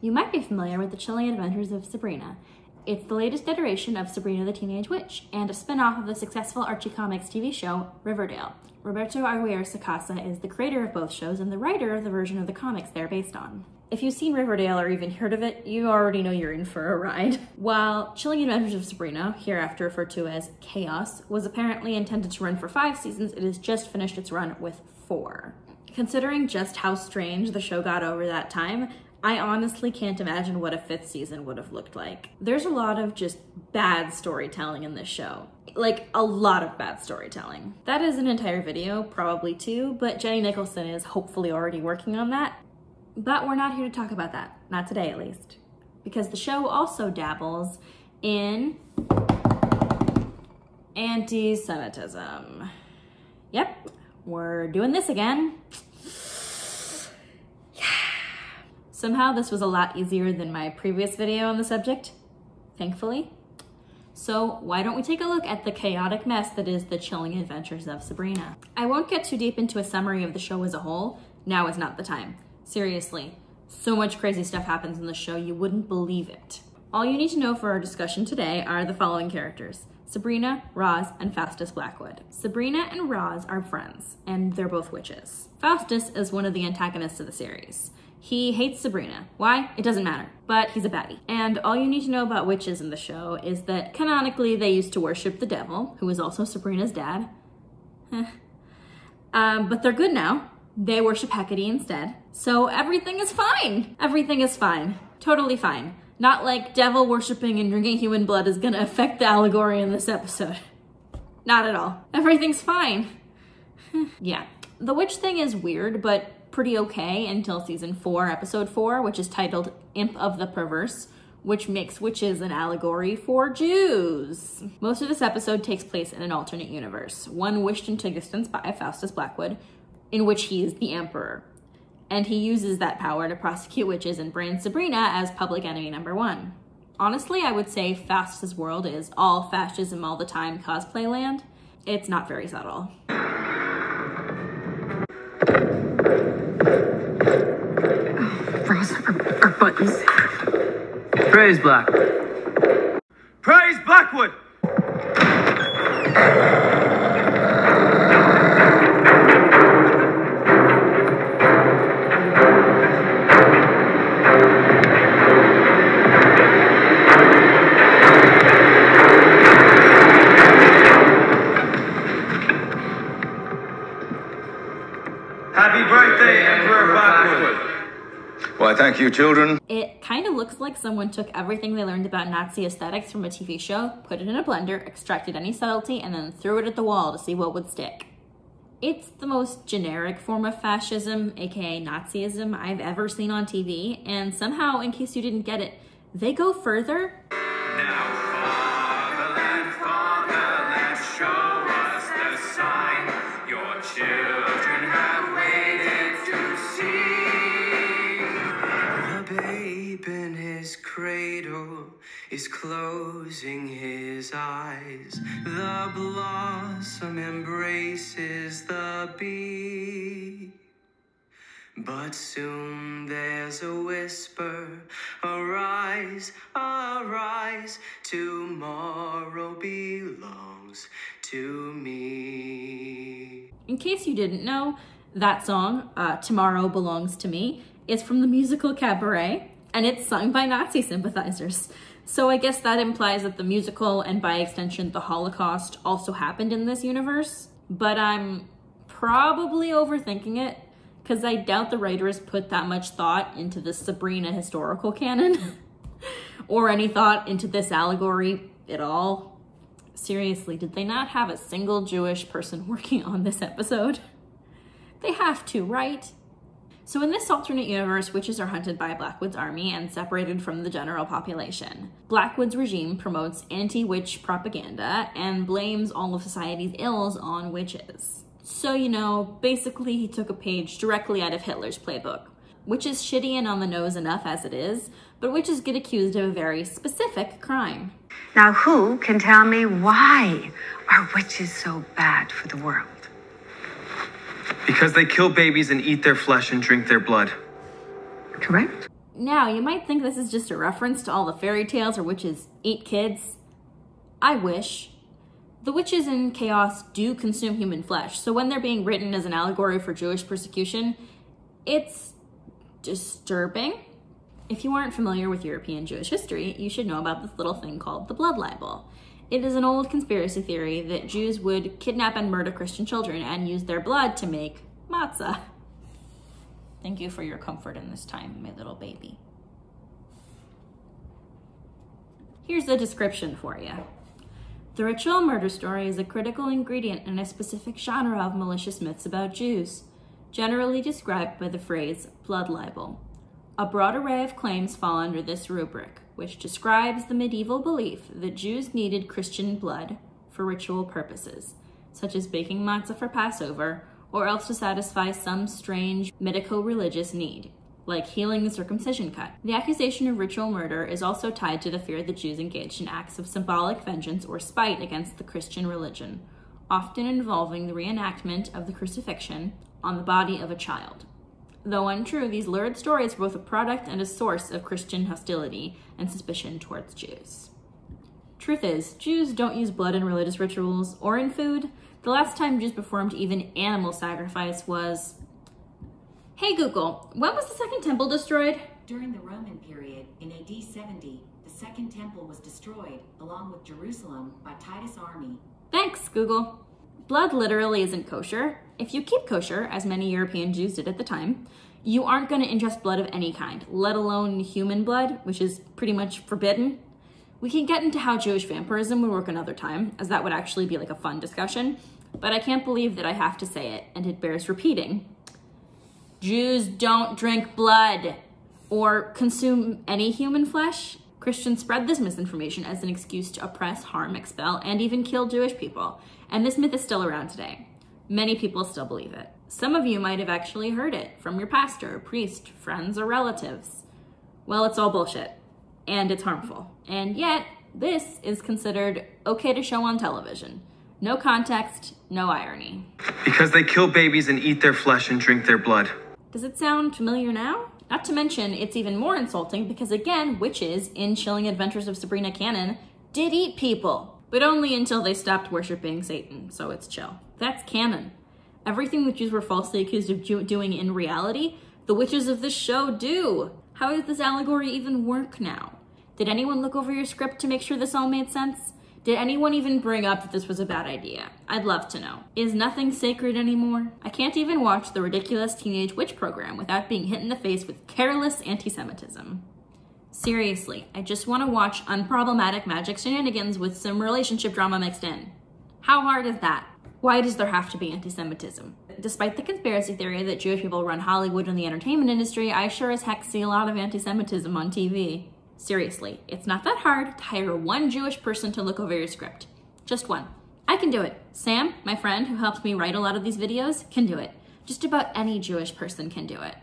You might be familiar with the Chilling Adventures of Sabrina. It's the latest iteration of Sabrina the Teenage Witch, and a spin-off of the successful Archie Comics TV show, Riverdale. Roberto Aguirre-Sacasa is the creator of both shows and the writer of the version of the comics they're based on. If you've seen Riverdale or even heard of it, you already know you're in for a ride. While Chilling Adventures of Sabrina, hereafter referred to as Chaos, was apparently intended to run for 5 seasons, it has just finished its run with 4. Considering just how strange the show got over that time, I honestly can't imagine what a 5th season would have looked like. There's a lot of just bad storytelling in this show. Like, a lot of bad storytelling. That is an entire video, probably 2, but Jenny Nicholson is hopefully already working on that. But we're not here to talk about that. Not today, at least. Because the show also dabbles in anti-Semitism. Yep, we're doing this again. Somehow this was a lot easier than my previous video on the subject, thankfully. So why don't we take a look at the chaotic mess that is the Chilling Adventures of Sabrina. I won't get too deep into a summary of the show as a whole. Now is not the time. Seriously, so much crazy stuff happens in the show you wouldn't believe it. All you need to know for our discussion today are the following characters: Sabrina, Roz, and Faustus Blackwood. Sabrina and Roz are friends, and they're both witches. Faustus is one of the antagonists of the series. He hates Sabrina. Why? It doesn't matter, but he's a baddie. And all you need to know about witches in the show is that canonically they used to worship the devil, who is also Sabrina's dad. But they're good now. They worship Hecate instead. So everything is fine. Everything is fine. Totally fine. Not like devil worshipping and drinking human blood is gonna affect the allegory in this episode. Not at all. Everything's fine. Yeah. The witch thing is weird, but pretty okay until season 4, episode 4, which is titled Imp of the Perverse, which makes witches an allegory for Jews. Most of this episode takes place in an alternate universe, one wished into existence by Faustus Blackwood, in which he is the emperor. And he uses that power to prosecute witches and brand Sabrina as public enemy #1. Honestly, I would say Faustus' world is all fascism all the time cosplay land. It's not very subtle. Roz, our buttons. Praise Blackwood. Praise Blackwood! Happy birthday, Emperor Blackwood! Why, thank you, children. It kind of looks like someone took everything they learned about Nazi aesthetics from a TV show, put it in a blender, extracted any subtlety, and then threw it at the wall to see what would stick. It's the most generic form of fascism, aka Nazism, I've ever seen on TV, and somehow, in case you didn't get it, they go further. Now, fatherland, show us the sign your children have waited to see. The babe in his cradle is closing his eyes. The blossom embraces the bee. But soon there's a whisper, arise, arise, tomorrow belongs to me. In case you didn't know, that song, Tomorrow Belongs to Me, is from the musical Cabaret, and it's sung by Nazi sympathizers. So I guess that implies that the musical, and by extension the Holocaust, also happened in this universe. But I'm probably overthinking it, because I doubt the writers put that much thought into the Sabrina historical canon, or any thought into this allegory at all. Seriously, did they not have a single Jewish person working on this episode? They have to, right? So in this alternate universe, witches are hunted by Blackwood's army and separated from the general population. Blackwood's regime promotes anti-witch propaganda and blames all of society's ills on witches. So, you know, basically he took a page directly out of Hitler's playbook, which is shitty and on the nose enough as it is, but witches get accused of a very specific crime. Now, who can tell me why are witches so bad for the world? Because they kill babies and eat their flesh and drink their blood. Correct? Now, you might think this is just a reference to all the fairy tales where witches eat kids. I wish. The witches in chaos do consume human flesh, so when they're being written as an allegory for Jewish persecution, it's disturbing. If you aren't familiar with European Jewish history, you should know about this little thing called the blood libel. It is an old conspiracy theory that Jews would kidnap and murder Christian children and use their blood to make matzah. Thank you for your comfort in this time, my little baby. Here's the description for you. The ritual murder story is a critical ingredient in a specific genre of malicious myths about Jews, generally described by the phrase blood libel. A broad array of claims fall under this rubric, which describes the medieval belief that Jews needed Christian blood for ritual purposes, such as baking matzah for Passover, or else to satisfy some strange medico-religious need, like healing the circumcision cut. The accusation of ritual murder is also tied to the fear that Jews engaged in acts of symbolic vengeance or spite against the Christian religion, often involving the reenactment of the crucifixion on the body of a child. Though untrue, these lurid stories are both a product and a source of Christian hostility and suspicion towards Jews. Truth is, Jews don't use blood in religious rituals or in food. The last time Jews performed even animal sacrifice was... Hey Google, when was the Second Temple destroyed? During the Roman period, in AD 70, the Second Temple was destroyed, along with Jerusalem, by Titus' army. Thanks, Google. Blood literally isn't kosher. If you keep kosher, as many European Jews did at the time, you aren't going to ingest blood of any kind, let alone human blood, which is pretty much forbidden. We can get into how Jewish vampirism would work another time, as that would actually be like a fun discussion, but I can't believe that I have to say it, and it bears repeating. Jews don't drink blood or consume any human flesh. Christians spread this misinformation as an excuse to oppress, harm, expel, and even kill Jewish people. And this myth is still around today. Many people still believe it. Some of you might have actually heard it from your pastor, priest, friends, or relatives. Well, it's all bullshit, and it's harmful. And yet, this is considered okay to show on television. No context, no irony. Because they kill babies and eat their flesh and drink their blood. Does it sound familiar now? Not to mention, it's even more insulting because, again, witches in Chilling Adventures of Sabrina canon did eat people, but only until they stopped worshiping Satan, so it's chill. That's canon. Everything witches were falsely accused of doing in reality, the witches of this show do. How does this allegory even work now? Did anyone look over your script to make sure this all made sense? Did anyone even bring up that this was a bad idea? I'd love to know. Is nothing sacred anymore? I can't even watch the ridiculous teenage witch program without being hit in the face with careless anti-Semitism. Seriously, I just want to watch unproblematic magic shenanigans with some relationship drama mixed in. How hard is that? Why does there have to be anti-Semitism? Despite the conspiracy theory that Jewish people run Hollywood and the entertainment industry, I sure as heck see a lot of anti-Semitism on TV. Seriously, it's not that hard to hire one Jewish person to look over your script. Just one. I can do it. Sam, my friend who helps me write a lot of these videos, can do it. Just about any Jewish person can do it.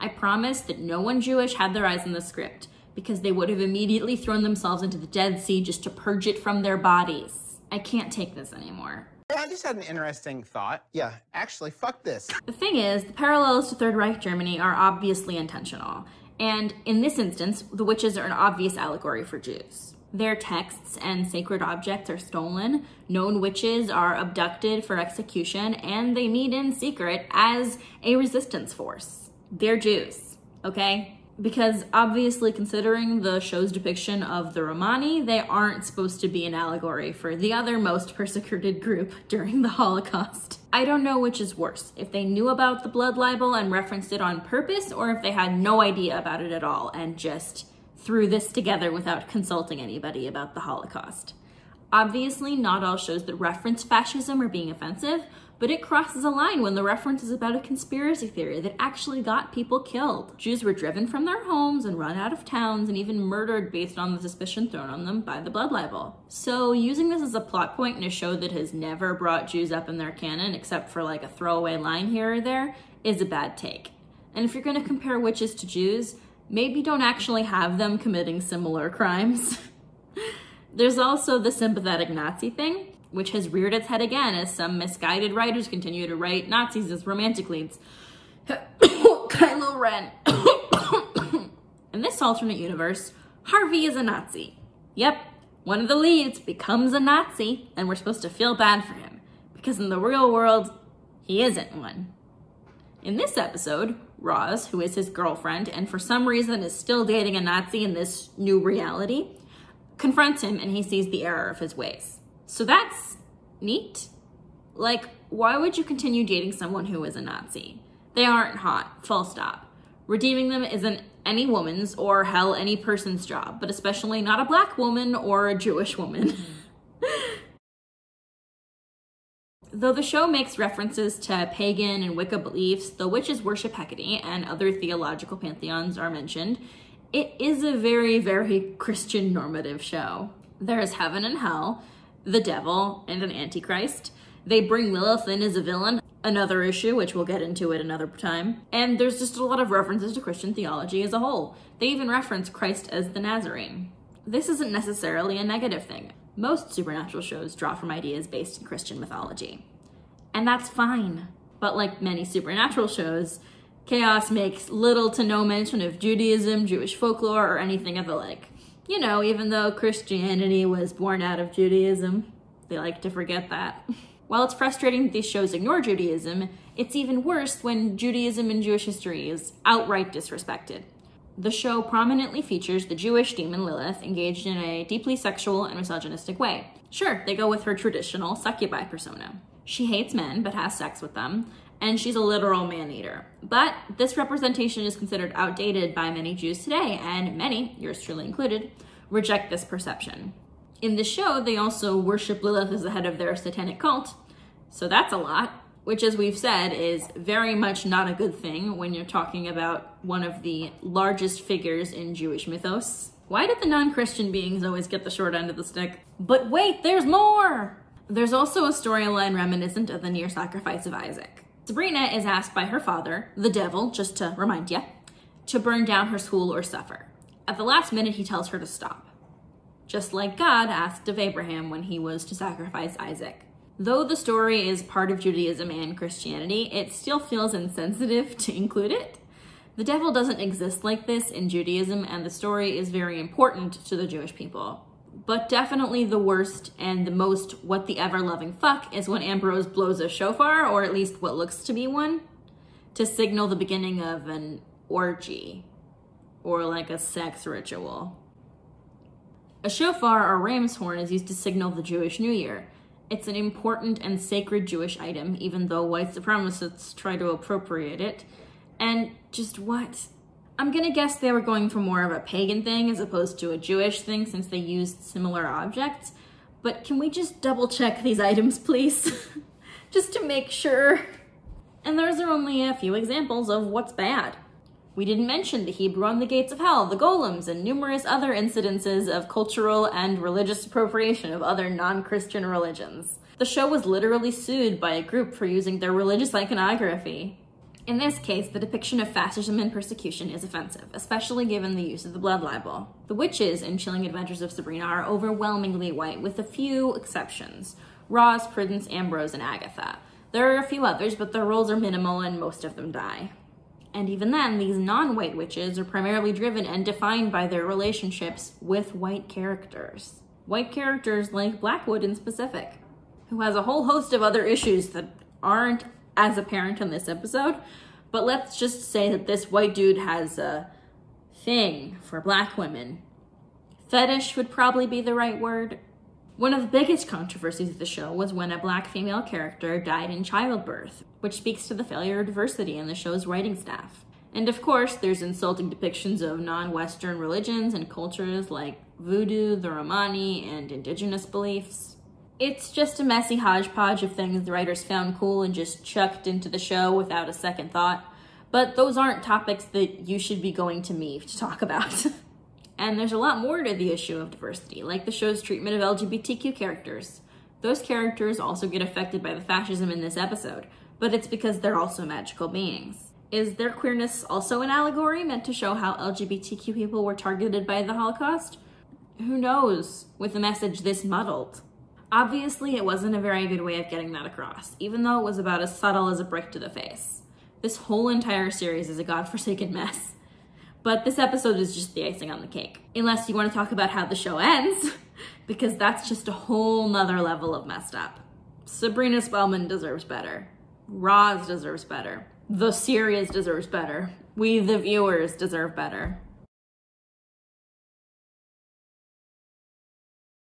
I promise that no one Jewish had their eyes on the script because they would have immediately thrown themselves into the Dead Sea just to purge it from their bodies. I can't take this anymore. I just had an interesting thought. Yeah, actually, fuck this. The thing is, the parallels to Third Reich Germany are obviously intentional. And in this instance, the witches are an obvious allegory for Jews. Their texts and sacred objects are stolen, known witches are abducted for execution, and they meet in secret as a resistance force. They're Jews, okay? Because obviously, considering the show's depiction of the Romani, they aren't supposed to be an allegory for the other most persecuted group during the Holocaust. I don't know which is worse, if they knew about the blood libel and referenced it on purpose, or if they had no idea about it at all and just threw this together without consulting anybody about the Holocaust. Obviously, not all shows that reference fascism are being offensive, but it crosses a line when the reference is about a conspiracy theory that actually got people killed. Jews were driven from their homes and run out of towns and even murdered based on the suspicion thrown on them by the blood libel. So using this as a plot point in a show that has never brought Jews up in their canon, except for like a throwaway line here or there, is a bad take. And if you're gonna compare witches to Jews, maybe don't actually have them committing similar crimes. There's also the sympathetic Nazi thing, which has reared its head again as some misguided writers continue to write Nazis as romantic leads. Kylo Ren. In this alternate universe, Harvey is a Nazi. Yep, one of the leads becomes a Nazi, and we're supposed to feel bad for him, because in the real world, he isn't one. In this episode, Roz, who is his girlfriend and for some reason is still dating a Nazi in this new reality, confronts him and he sees the error of his ways. So that's neat. Like, why would you continue dating someone who is a Nazi? They aren't hot, full stop. Redeeming them isn't any woman's or hell any person's job, but especially not a black woman or a Jewish woman. Though the show makes references to pagan and Wicca beliefs, the witches worship Hecate and other theological pantheons are mentioned, it is a very, very Christian normative show. There is heaven and hell, the devil, and an antichrist. They bring Lilith in as a villain, another issue, which we'll get into at another time. And there's just a lot of references to Christian theology as a whole. They even reference Christ as the Nazarene. This isn't necessarily a negative thing. Most supernatural shows draw from ideas based in Christian mythology. And that's fine. But like many supernatural shows, Chaos makes little to no mention of Judaism, Jewish folklore, or anything of the like. You know, even though Christianity was born out of Judaism, they like to forget that. While it's frustrating that these shows ignore Judaism, it's even worse when Judaism and Jewish history is outright disrespected. The show prominently features the Jewish demon Lilith engaged in a deeply sexual and misogynistic way. Sure, they go with her traditional succubi persona. She hates men but has sex with them, and she's a literal man-eater. But this representation is considered outdated by many Jews today, and many, yours truly included, reject this perception. In the show, they also worship Lilith as the head of their satanic cult, so that's a lot, which, as we've said, is very much not a good thing when you're talking about one of the largest figures in Jewish mythos. Why did the non-Christian beings always get the short end of the stick? But wait, there's more! There's also a storyline reminiscent of the near sacrifice of Isaac. Sabrina is asked by her father, the devil, just to remind you, to burn down her school or suffer. At the last minute, he tells her to stop. Just like God asked of Abraham when he was to sacrifice Isaac. Though the story is part of Judaism and Christianity, it still feels insensitive to include it. The devil doesn't exist like this in Judaism, and the story is very important to the Jewish people. But definitely the worst and the most what the ever-loving fuck is when Ambrose blows a shofar, or at least what looks to be one, to signal the beginning of an orgy, or like a sex ritual. A shofar or ram's horn is used to signal the Jewish New Year. It's an important and sacred Jewish item, even though white supremacists try to appropriate it. And just what? I'm gonna guess they were going for more of a pagan thing as opposed to a Jewish thing since they used similar objects. But can we just double check these items, please? Just to make sure. And those are only a few examples of what's bad. We didn't mention the Hebrew on the gates of hell, the golems, and numerous other incidences of cultural and religious appropriation of other non-Christian religions. The show was literally sued by a group for using their religious iconography. In this case, the depiction of fascism and persecution is offensive, especially given the use of the blood libel. The witches in Chilling Adventures of Sabrina are overwhelmingly white, with a few exceptions. Roz, Prudence, Ambrose, and Agatha. There are a few others, but their roles are minimal and most of them die. And even then, these non-white witches are primarily driven and defined by their relationships with white characters. White characters like Blackwood in specific, who has a whole host of other issues that aren't as apparent in this episode, but let's just say that this white dude has a thing for black women. Fetish would probably be the right word. One of the biggest controversies of the show was when a black female character died in childbirth, which speaks to the failure of diversity in the show's writing staff. And of course, there's insulting depictions of non-Western religions and cultures like voodoo, the Romani, and indigenous beliefs. It's just a messy hodgepodge of things the writers found cool and just chucked into the show without a second thought. But those aren't topics that you should be going to me to talk about. And there's a lot more to the issue of diversity, like the show's treatment of LGBTQ characters. Those characters also get affected by the fascism in this episode, but it's because they're also magical beings. Is their queerness also an allegory meant to show how LGBTQ people were targeted by the Holocaust? Who knows, with a message this muddled. Obviously, it wasn't a very good way of getting that across, even though it was about as subtle as a brick to the face. This whole entire series is a godforsaken mess. But this episode is just the icing on the cake. Unless you want to talk about how the show ends, because that's just a whole nother level of messed up. Sabrina Spellman deserves better. Roz deserves better. The series deserves better. We, the viewers, deserve better.